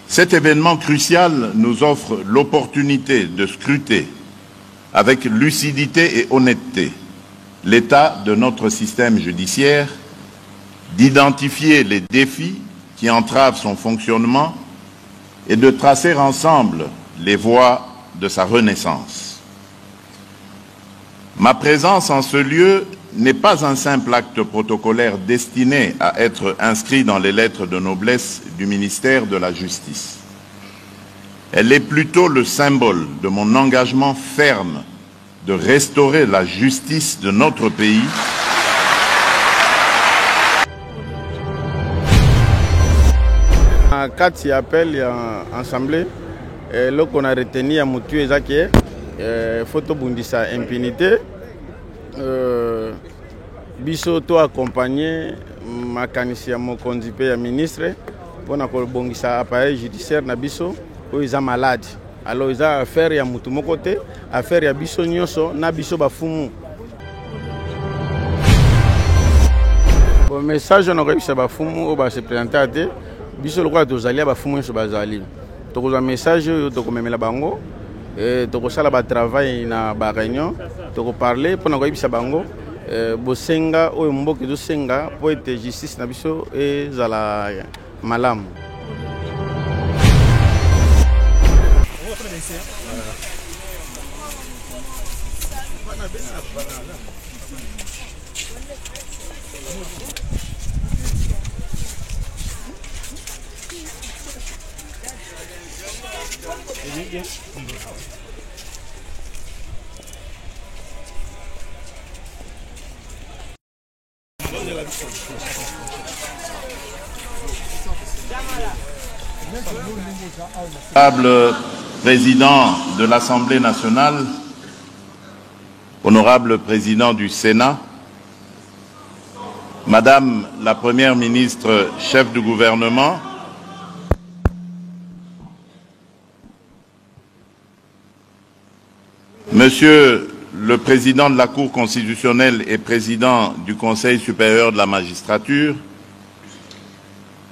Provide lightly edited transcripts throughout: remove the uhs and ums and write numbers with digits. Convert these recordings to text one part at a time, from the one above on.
Cet événement crucial nous offre l'opportunité de scruter avec lucidité et honnêteté l'état de notre système judiciaire, d'identifier les défis qui entravent son fonctionnement et de tracer ensemble les voies de sa renaissance. Ma présence en ce lieu n'est pas un simple acte protocolaire destiné à être inscrit dans les lettres de noblesse du ministère de la Justice. Elle est plutôt le symbole de mon engagement ferme de restaurer la justice de notre pays. En cas d'appel et en assemblée, là qu'on a retenu à Moutu et Zaké, photo bundisa impunité. Biso to accompagné makanisi ya mokonzi pe ya ministre pour bongisa appareil judiciaire na biso oyo eza malade. Alors eza affaire ya mutu moko te, affaire ya biso nyonso na biso bafumu. Bon message on a réussi bafumu o ba se présenter te biso lokwa tozali bafumu nyonso bazali. Tokoza message oyo tokomemela bango tokosala ba travail na ba réunion tokoparler pour na koyebisa bango bosenga oyo mboki tosenga po ete justice na biso ezala malamu. Honorable président de l'Assemblée nationale, honorable président du Sénat, Madame la Première ministre, chef du gouvernement, Monsieur le président de la Cour constitutionnelle et président du Conseil supérieur de la magistrature,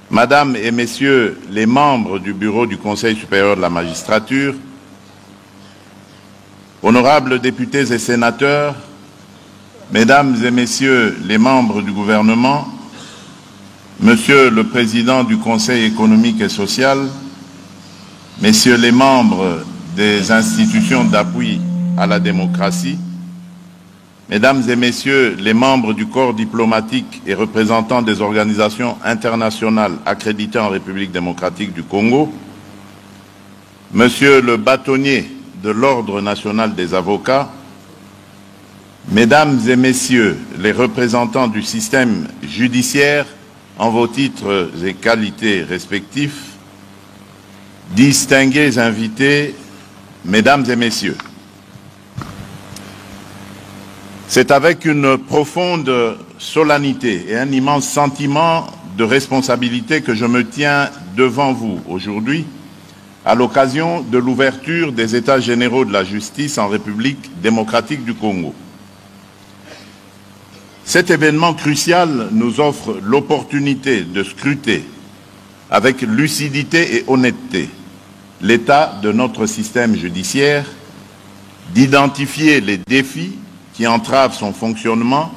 Madame et Messieurs les membres du bureau du Conseil supérieur de la magistrature, honorables députés et sénateurs, Mesdames et Messieurs les membres du gouvernement, Monsieur le Président du Conseil économique et social, Messieurs les membres des institutions d'appui à la démocratie, Mesdames et Messieurs les membres du corps diplomatique et représentants des organisations internationales accréditées en République démocratique du Congo, Monsieur le bâtonnier de l'Ordre national des avocats, Mesdames et Messieurs les représentants du système judiciaire en vos titres et qualités respectifs, distingués invités, Mesdames et Messieurs, c'est avec une profonde solennité et un immense sentiment de responsabilité que je me tiens devant vous aujourd'hui à l'occasion de l'ouverture des États généraux de la justice en République démocratique du Congo. Cet événement crucial nous offre l'opportunité de scruter avec lucidité et honnêteté l'état de notre système judiciaire, d'identifier les défis qui entravent son fonctionnement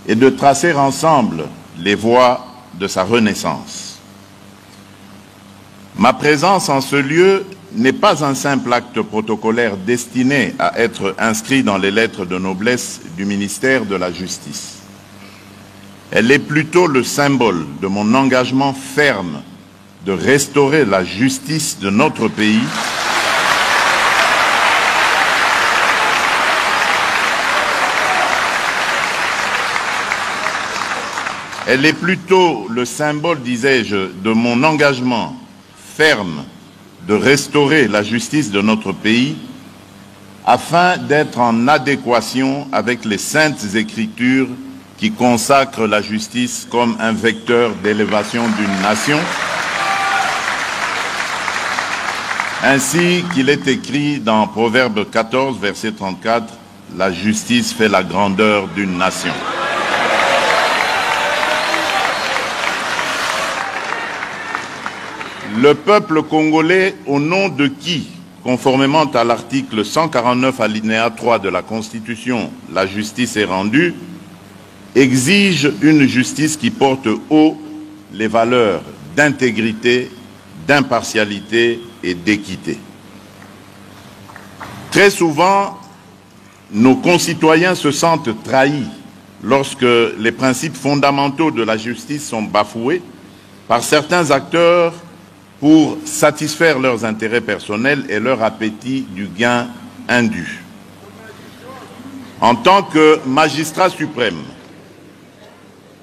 et de tracer ensemble les voies de sa renaissance. Ma présence en ce lieu n'est pas un simple acte protocolaire destiné à être inscrit dans les lettres de noblesse du ministère de la Justice. Elle est plutôt le symbole de mon engagement ferme de restaurer la justice de notre pays Elle est plutôt le symbole, disais-je, de mon engagement ferme de restaurer la justice de notre pays afin d'être en adéquation avec les saintes écritures qui consacrent la justice comme un vecteur d'élévation d'une nation, ainsi qu'il est écrit dans Proverbe 14, verset 34, « La justice fait la grandeur d'une nation ». le peuple congolais, au nom de qui, conformément à l'article 149 alinéa 3 de la Constitution, la justice est rendue, exige une justice qui porte haut les valeurs d'intégrité, d'impartialité et d'équité. Très souvent, nos concitoyens se sentent trahis lorsque les principes fondamentaux de la justice sont bafoués par certains acteurs pour satisfaire leurs intérêts personnels et leur appétit du gain indu. En tant que magistrat suprême,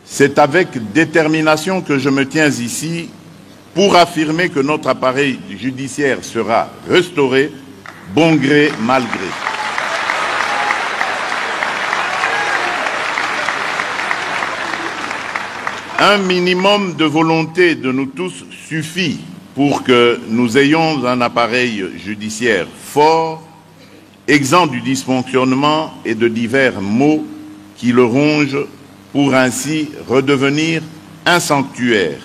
c'est avec détermination que je me tiens ici pour affirmer que notre appareil judiciaire sera restauré, bon gré, mal gré. Un minimum de volonté de nous tous suffit pour que nous ayons un appareil judiciaire fort, exempt du dysfonctionnement et de divers maux qui le rongent, pour ainsi redevenir un sanctuaire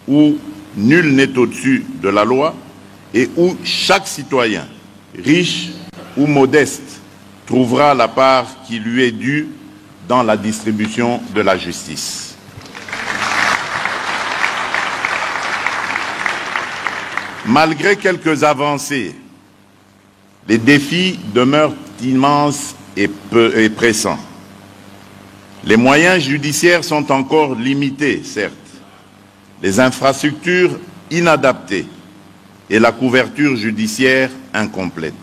où nul n'est au-dessus de la loi et où chaque citoyen, riche ou modeste, trouvera la part qui lui est due dans la distribution de la justice. Malgré quelques avancées, les défis demeurent immenses et pressants. Les moyens judiciaires sont encore limités, certes, les infrastructures inadaptées et la couverture judiciaire incomplète.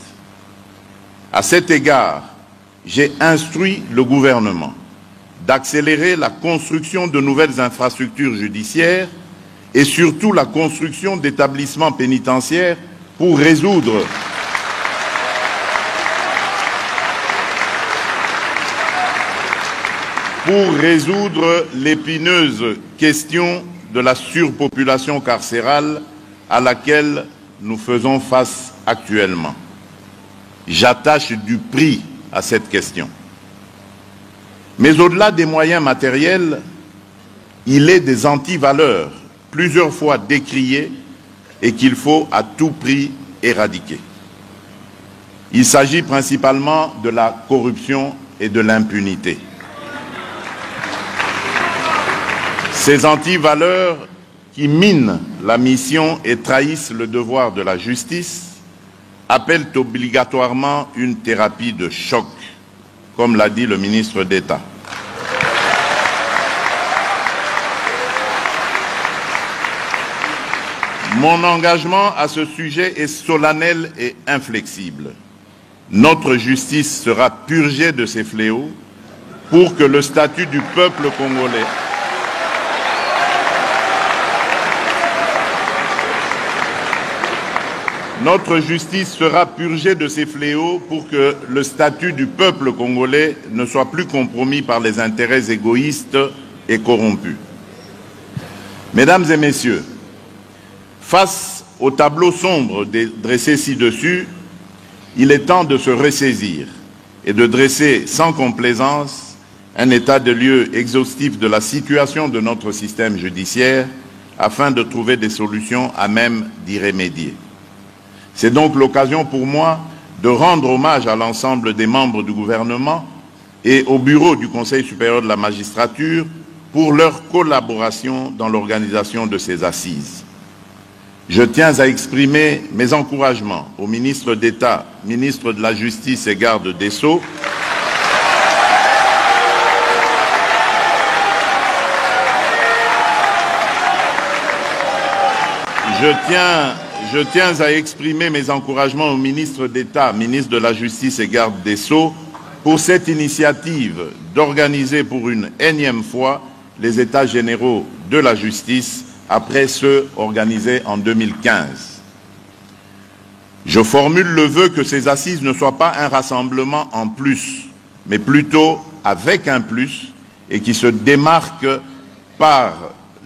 À cet égard, j'ai instruit le gouvernement d'accélérer la construction de nouvelles infrastructures judiciaires et surtout la construction d'établissements pénitentiaires pour résoudre l'épineuse question de la surpopulation carcérale à laquelle nous faisons face actuellement. J'attache du prix à cette question. Mais au-delà des moyens matériels, il est des antivaleurs plusieurs fois décriées et qu'il faut à tout prix éradiquer. Il s'agit principalement de la corruption et de l'impunité. Ces antivaleurs qui minent la mission et trahissent le devoir de la justice appellent obligatoirement une thérapie de choc, comme l'a dit le ministre d'État. Mon engagement à ce sujet est solennel et inflexible. Notre justice sera purgée de ces fléaux pour que le statut du peuple congolais Notre justice sera purgée de ces fléaux pour que le statut du peuple congolais ne soit plus compromis par les intérêts égoïstes et corrompus. Mesdames et messieurs, face au tableau sombre dressé ci-dessus, il est temps de se ressaisir et de dresser sans complaisance un état de lieux exhaustif de la situation de notre système judiciaire afin de trouver des solutions à même d'y remédier. C'est donc l'occasion pour moi de rendre hommage à l'ensemble des membres du gouvernement et au bureau du Conseil supérieur de la magistrature pour leur collaboration dans l'organisation de ces assises. Je tiens à exprimer mes encouragements au ministre d'État, ministre de la Justice et garde des Sceaux, Je tiens à exprimer mes encouragements au ministre d'État, ministre de la Justice et garde des Sceaux, pour cette initiative d'organiser pour une énième fois les États généraux de la justice après ceux organisés en 2015. Je formule le vœu que ces assises ne soient pas un rassemblement en plus, mais plutôt avec un plus, et qui se démarque par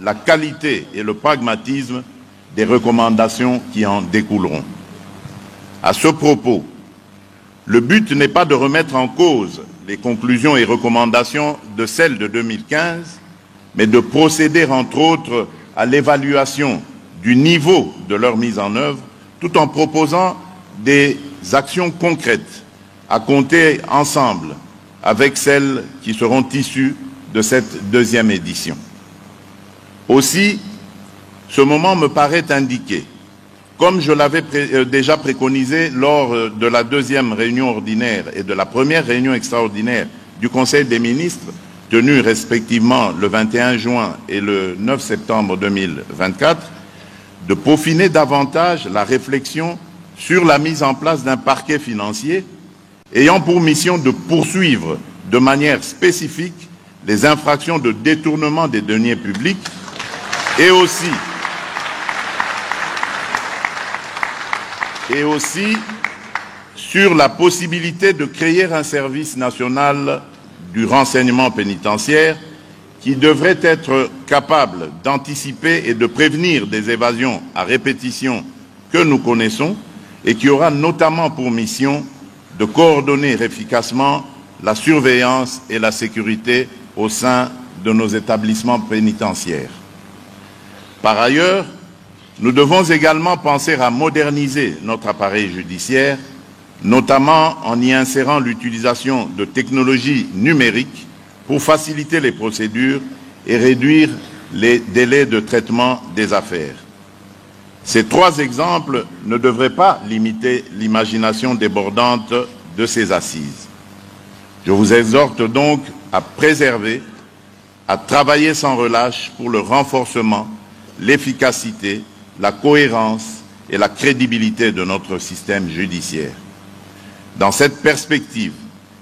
la qualité et le pragmatisme des recommandations qui en découleront. À ce propos, le but n'est pas de remettre en cause les conclusions et recommandations de celles de 2015, mais de procéder entre autres à l'évaluation du niveau de leur mise en œuvre, tout en proposant des actions concrètes à compter ensemble avec celles qui seront issues de cette deuxième édition. Aussi, ce moment me paraît indiqué, comme je l'avais déjà préconisé lors de la deuxième réunion ordinaire et de la première réunion extraordinaire du Conseil des ministres, tenue respectivement le 21 juin et le 9 septembre 2024, de peaufiner davantage la réflexion sur la mise en place d'un parquet financier ayant pour mission de poursuivre de manière spécifique les infractions de détournement des deniers publics et aussi sur la possibilité de créer un service national du renseignement pénitentiaire qui devrait être capable d'anticiper et de prévenir des évasions à répétition que nous connaissons et qui aura notamment pour mission de coordonner efficacement la surveillance et la sécurité au sein de nos établissements pénitentiaires. Par ailleurs, nous devons également penser à moderniser notre appareil judiciaire, notamment en y insérant l'utilisation de technologies numériques pour faciliter les procédures et réduire les délais de traitement des affaires. Ces trois exemples ne devraient pas limiter l'imagination débordante de ces assises. Je vous exhorte donc à préserver, à travailler sans relâche pour le renforcement, l'efficacité, la cohérence et la crédibilité de notre système judiciaire. Dans cette perspective,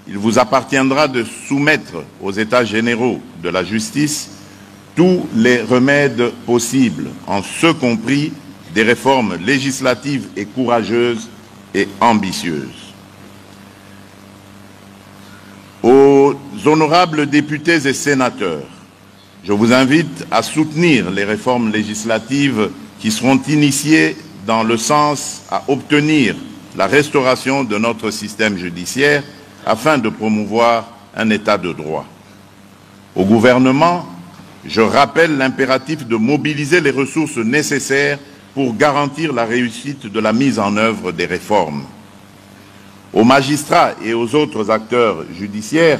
il vous appartiendra de soumettre aux États généraux de la justice tous les remèdes possibles, en ce compris des réformes législatives et courageuses et ambitieuses. Aux honorables députés et sénateurs, je vous invite à soutenir les réformes législatives qui seront initiées dans le sens à obtenir la restauration de notre système judiciaire afin de promouvoir un état de droit. Au gouvernement, je rappelle l'impératif de mobiliser les ressources nécessaires pour garantir la réussite de la mise en œuvre des réformes. Aux magistrats et aux autres acteurs judiciaires,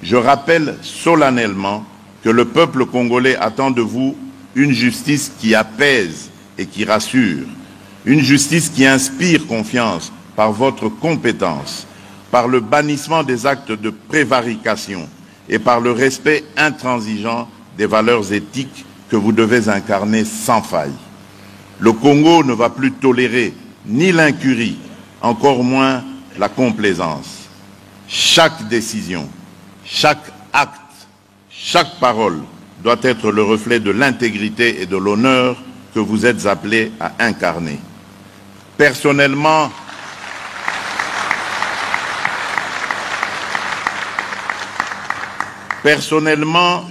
je rappelle solennellement que le peuple congolais attend de vous une justice qui apaise et qui rassure, une justice qui inspire confiance par votre compétence, par le bannissement des actes de prévarication et par le respect intransigeant des valeurs éthiques que vous devez incarner sans faille. Le Congo ne va plus tolérer ni l'incurie, encore moins la complaisance. Chaque décision, chaque acte, chaque parole doit être le reflet de l'intégrité et de l'honneur que vous êtes appelés à incarner. Personnellement,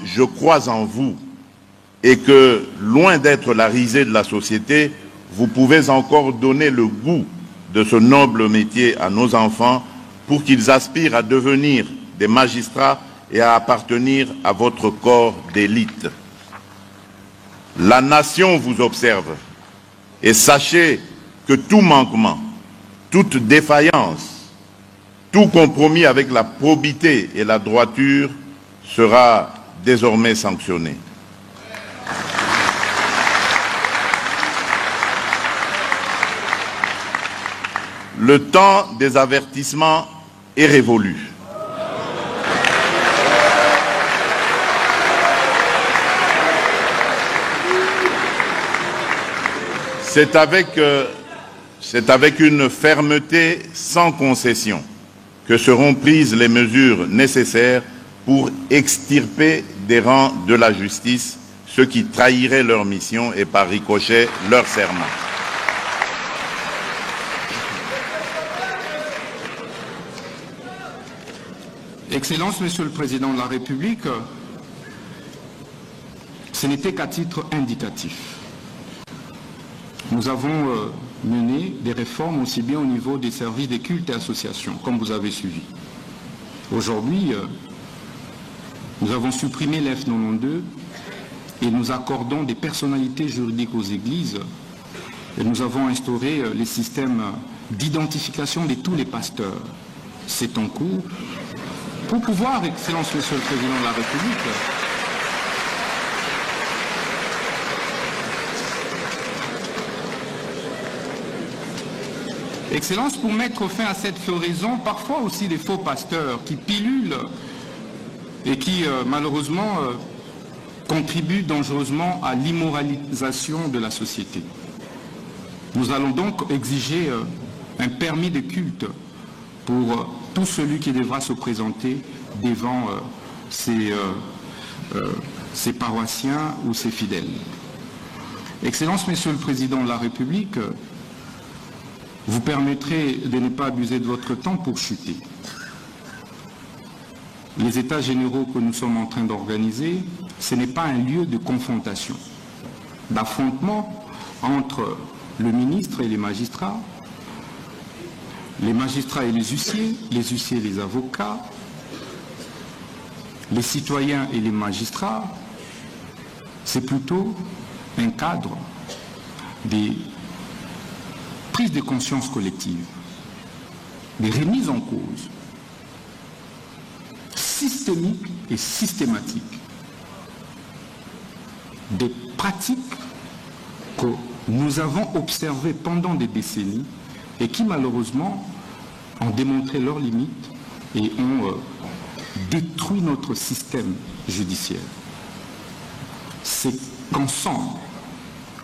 je crois en vous et que, loin d'être la risée de la société, vous pouvez encore donner le goût de ce noble métier à nos enfants pour qu'ils aspirent à devenir des magistrats et à appartenir à votre corps d'élite. La nation vous observe et sachez que tout manquement, toute défaillance, tout compromis avec la probité et la droiture sera désormais sanctionné. Le temps des avertissements est révolu. C'est avec une fermeté sans concession que seront prises les mesures nécessaires pour extirper des rangs de la justice ceux qui trahiraient leur mission et par ricochet leur serment. Excellence, Monsieur le Président de la République, ce n'était qu'à titre indicatif. Nous avons mené des réformes aussi bien au niveau des services des cultes et associations, comme vous avez suivi. Aujourd'hui, nous avons supprimé l'F92 et nous accordons des personnalités juridiques aux églises. Et nous avons instauré les systèmes d'identification de tous les pasteurs. C'est en cours. Pour pouvoir, Excellence, Monsieur le Président de la République, Excellence, pour mettre fin à cette floraison, parfois aussi des faux pasteurs qui pilulent et qui malheureusement contribuent dangereusement à l'immoralisation de la société. Nous allons donc exiger un permis de culte pour tout celui qui devra se présenter devant ses paroissiens ou ses fidèles. Excellence, Monsieur le Président de la République, vous permettrez de ne pas abuser de votre temps pour chuter. Les États généraux que nous sommes en train d'organiser, ce n'est pas un lieu de confrontation, d'affrontement entre le ministre et les magistrats et les huissiers et les avocats, les citoyens et les magistrats. C'est plutôt un cadre des prises de conscience collective, des remises en cause systémiques et systématiques, des pratiques que nous avons observées pendant des décennies et qui malheureusement ont démontré leurs limites et ont détruit notre système judiciaire. C'est qu'ensemble,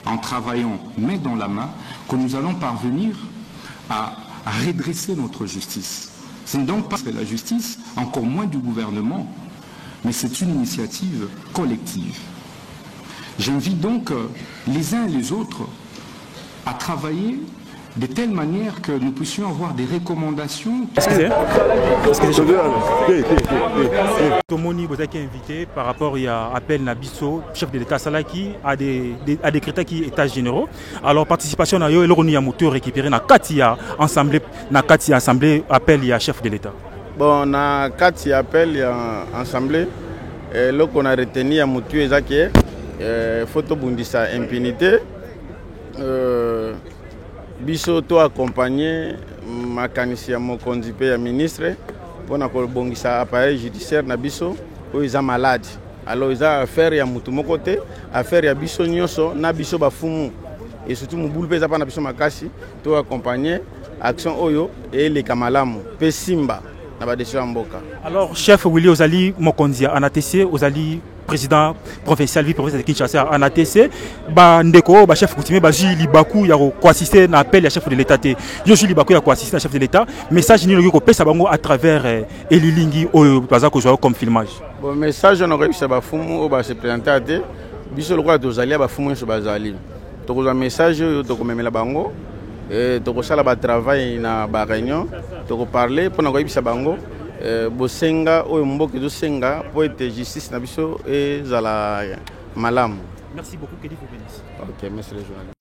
en travaillant main dans la main, que nous allons parvenir à redresser notre justice. Ce n'est donc pas la justice, encore moins du gouvernement, mais c'est une initiative collective. J'invite donc les uns et les autres à travailler de telle manière que nous puissions avoir des recommandations. Tomoni, vous avez invité par rapport à appel Nabiso, chef de l'État Salaki, à des critères qui états généraux. Alors, participation à l'Oroni a moto récupéré na Katia assemblée appel il y a chef de l'État. Bon, na Katia appel il y a assemblée. Là qu'on a retenu à moto ezaki photo bundisa impunité. Biso to accompagné makanisi ya mokonzi pe ya ministre pona ko bongisa appareil judiciaire na biso o isa malade. Alors isa affaire ya mutu moko te, affaire ya biso nyonso na biso bafumu et surtout mubulu peza pa na biso makasi to accompagner action oyo et les kamalamu pe simba na ba décision mboka. Alors chef Willy Ozali Mokonzi en ATC Ozali président provincial vice-président de Kinshasa en ATC ba ndeko ba chef coutumier ba Jules Libaku ya ko assister na appel ya chef de l'État te yo Jules Libaku ya ko assister na chef de l'État message ni ko pesa bango à travers Elilingi oyo baza ko jouer comme filmage. Bon message on aurait ba fumu o ba se présenter te biso le quoi dozali ba fumu so bazali to ko message yo to ko memela bango et to ko sala ba travail na ba réunion to ko parler pour na ko bisa bango bosenga oyo mboki dosenga po ete justice na biso ezala malamu. Merci beaucoup, que Dieu vous bénisse. OK, merci les journalistes.